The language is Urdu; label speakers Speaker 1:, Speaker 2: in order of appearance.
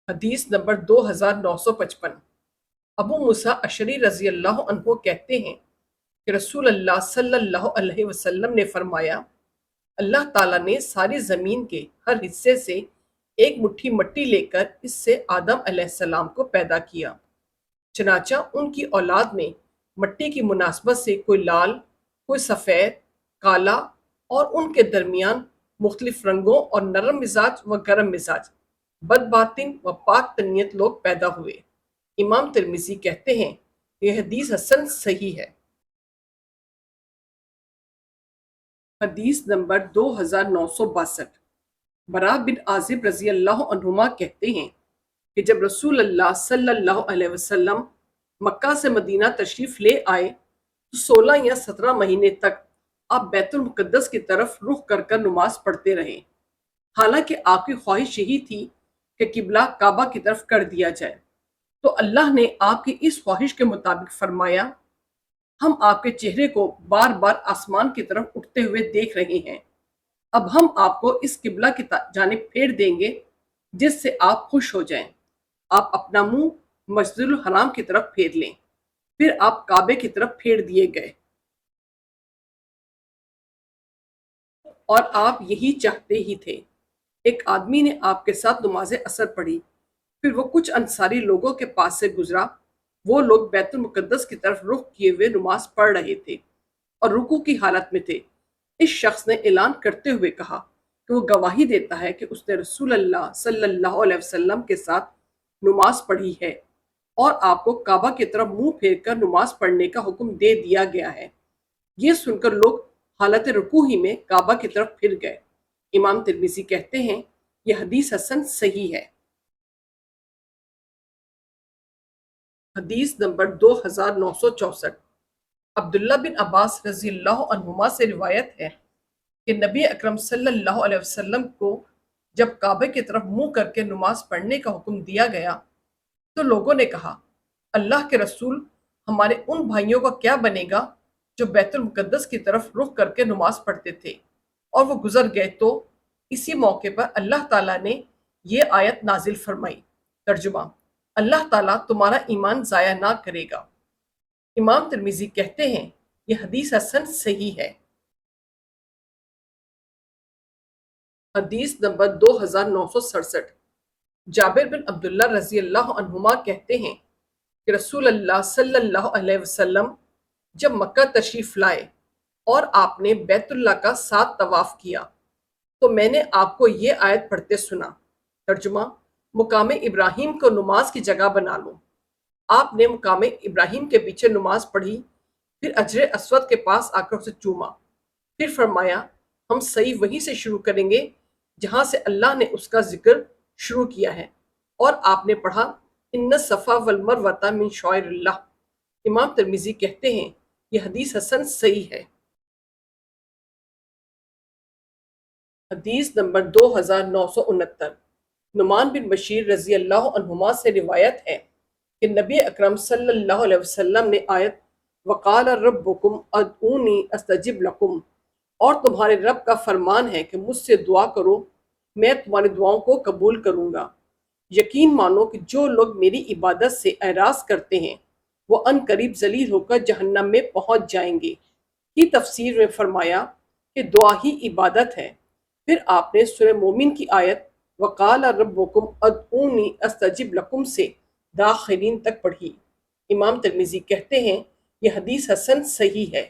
Speaker 1: حدیث نمبر 2955۔ ابو موسیٰ اشعری رضی اللہ عنہ کہتے ہیں کہ رسول اللہ صلی اللہ علیہ وسلم نے فرمایا، اللہ تعالیٰ نے ساری زمین کے ہر حصے سے ایک مٹھی مٹی لے کر اس سے آدم علیہ السلام کو پیدا کیا، چنانچہ ان کی اولاد میں مٹی کی مناسبت سے کوئی لال، کوئی سفید، کالا اور ان کے درمیان مختلف رنگوں اور نرم مزاج و گرم مزاج، بد باطن و پاک طنیت لوگ پیدا ہوئے۔ امام ترمذی کہتے ہیں یہ حدیث حسن صحیح ہے۔ حدیث نمبر 2962۔ براء بن عازب رضی اللہ عنہما کہتے ہیں کہ جب رسول اللہ صلی اللہ علیہ وسلم مکہ سے مدینہ تشریف لے آئے تو 16 یا 17 مہینے تک آپ بیت المقدس کی طرف رخ کر کر نماز پڑھتے رہے، حالانکہ آپ کی خواہش یہی تھی کہ قبلہ کعبہ کی طرف کر دیا جائے، تو اللہ نے آپ کی اس خواہش کے مطابق فرمایا، ہم آپ کے چہرے کو بار بار آسمان کی طرف اٹھتے ہوئے دیکھ رہے ہیں، اب ہم آپ کو اس قبلہ کی جانب پھیر دیں گے جس سے آپ خوش ہو جائیں۔ آپ اپنا منہ مسجد الحرام کی طرف پھیر لیں۔ پھر آپ کعبے کی طرف پھیر دیے گئے اور آپ یہی چاہتے ہی تھے۔ ایک آدمی نے آپ کے ساتھ نماز عصر پڑھی، پھر وہ کچھ انصاری لوگوں کے پاس سے گزرا، وہ لوگ بیت المقدس کی طرف رخ کیے ہوئے نماز پڑھ رہے تھے اور رکوع کی حالت میں تھے۔ اس شخص نے اعلان کرتے ہوئے کہا کہ وہ گواہی دیتا ہے کہ اس نے رسول اللہ صلی اللہ علیہ وسلم کے ساتھ نماز پڑھی ہے اور آپ کو کعبہ کی طرف منہ پھیر کر نماز پڑھنے کا حکم دے دیا گیا ہے۔ یہ سن کر لوگ حالت رکوع ہی میں کعبہ کی طرف پھر گئے۔ امام ترمذی کہتے ہیں یہ حدیث حسن صحیح ہے۔ حدیث نمبر 2964۔ عبداللہ بن عباس رضی اللہ عنہما سے روایت ہے کہ نبی اکرم صلی اللہ علیہ وسلم کو جب کعبے کی طرف منہ کر کے نماز پڑھنے کا حکم دیا گیا تو لوگوں نے کہا، اللہ کے رسول، ہمارے ان بھائیوں کا کیا بنے گا جو بیت المقدس کی طرف رخ کر کے نماز پڑھتے تھے اور وہ گزر گئے؟ تو اسی موقع پر اللہ تعالیٰ نے یہ آیت نازل فرمائی۔ ترجمہ: اللہ تعالیٰ تمہارا ایمان ضائع نہ کرے گا۔ امام ترمذی کہتے ہیں یہ حدیث حسن صحیح ہے۔ حدیث نمبر 2967۔ جابر بن عبداللہ رضی اللہ عنہما کہتے ہیں کہ رسول اللہ صلی اللہ علیہ وسلم جب مکہ تشریف لائے اور آپ نے بیت اللہ کا 7 طواف کیا تو میں نے آپ کو یہ آیت پڑھتے سنا۔ ترجمہ: مقام ابراہیم کو نماز کی جگہ بنا لو۔ آپ نے مقام ابراہیم کے پیچھے نماز پڑھی، پھر حجر اسود کے پاس آ کر اسے چوما، پھر فرمایا ہم صحیح وہیں سے شروع کریں گے جہاں سے اللہ نے اس کا ذکر شروع کیا ہے، اور آپ نے پڑھا ان الصفا والمروۃ من شعائر اللہ۔ امام ترمذی کہتے ہیں یہ حدیث حسن صحیح ہے۔ حدیث نمبر 2969۔ نعمان بن بشیر رضی اللہ عنہما سے روایت ہے کہ نبی اکرم صلی اللہ علیہ وسلم نے آیت وقال ربکم ادعونی استجب لکم، اور تمہارے رب کا فرمان ہے کہ مجھ سے دعا کرو میں تمہاری دعاؤں کو قبول کروں گا، یقین مانو کہ جو لوگ میری عبادت سے اعراض کرتے ہیں وہ ان قریب ذلیل ہو کر جہنم میں پہنچ جائیں گے کی تفسیر میں فرمایا کہ دعا ہی عبادت ہے۔ پھر آپ نے سورہ مومن کی آیت وقال ربکم ادعونی استجب لکم سے داخلین تک پڑھی۔ امام ترمذی کہتے ہیں یہ حدیث حسن صحیح ہے۔